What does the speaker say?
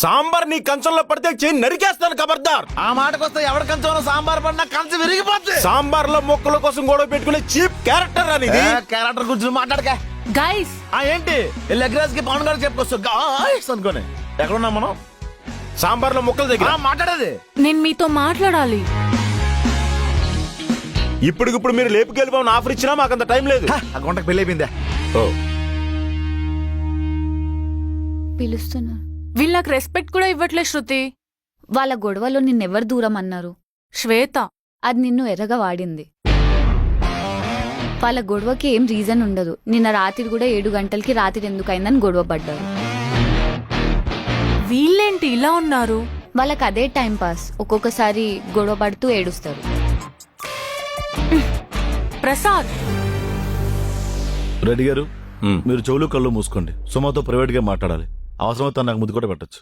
సాంబార్ నీ కంచంలో పడితే చేయి నరికేస్తాను ఖబర్దార్. ఆ మాటకొస్తే ఎవరి కంచంలో సాంబార్ పడినా కంచం విరిగిపోతుంది. సాంబార్ లో మొక్కల కోసం గొడవ పెట్టుకునే చీప్ క్యారెక్టర్ అనేది. క్యారెక్టర్ గురించి మాట్లాడక. గైస్ ఏంటి ఎగ్రాస్ కి పవన్ గారు చెప్పుకొస్తా గాయ్స్ అనుకోని ఎక్కడున్నాం మనం? సాంబార్ లో మొక్కల దగ్గర మాట్లాడేది. నేను మీతో మాట్లాడాలి. ఇప్పటికిప్పుడు మీరు లేపుకెళ్ళిపోయిన ఆఫర్ ఇచ్చినా మాకంత టైం లేదు. ఆ గుంటకు పెళ్లి అయిపోయిందా? పిలుస్తున్నా. వీళ్ళకి రెస్పెక్ట్ కూడా ఇవ్వట్లే శృతి. వాళ్ళ గొడవలో నిన్నెవరు దూరం అన్నారు? శ్వేత. అది నిన్ను ఎర్రగా వాడింది. వాళ్ళ గొడవకి ఏం రీజన్ ఉండదు. నిన్న రాత్రి కూడా 7 గంటలకి రాత్రి ఎందుకైందని గొడవ పడ్డారు. వీళ్ళేంటి ఇలా ఉన్నారు? వాళ్ళకి అదే టైం పాస్. ఒక్కొక్కసారి గొడవ పడుతూ ఏడుస్తారు. ప్రసాద్ రెడ్డి గారు మీరు చెవులు కళ్ళు మూసుకోండి. సుమతో ప్రైవేట్ గా మాట్లాడాలి. అవసరమైతే నాకు ముద్దు కూడా పెట్టచ్చు.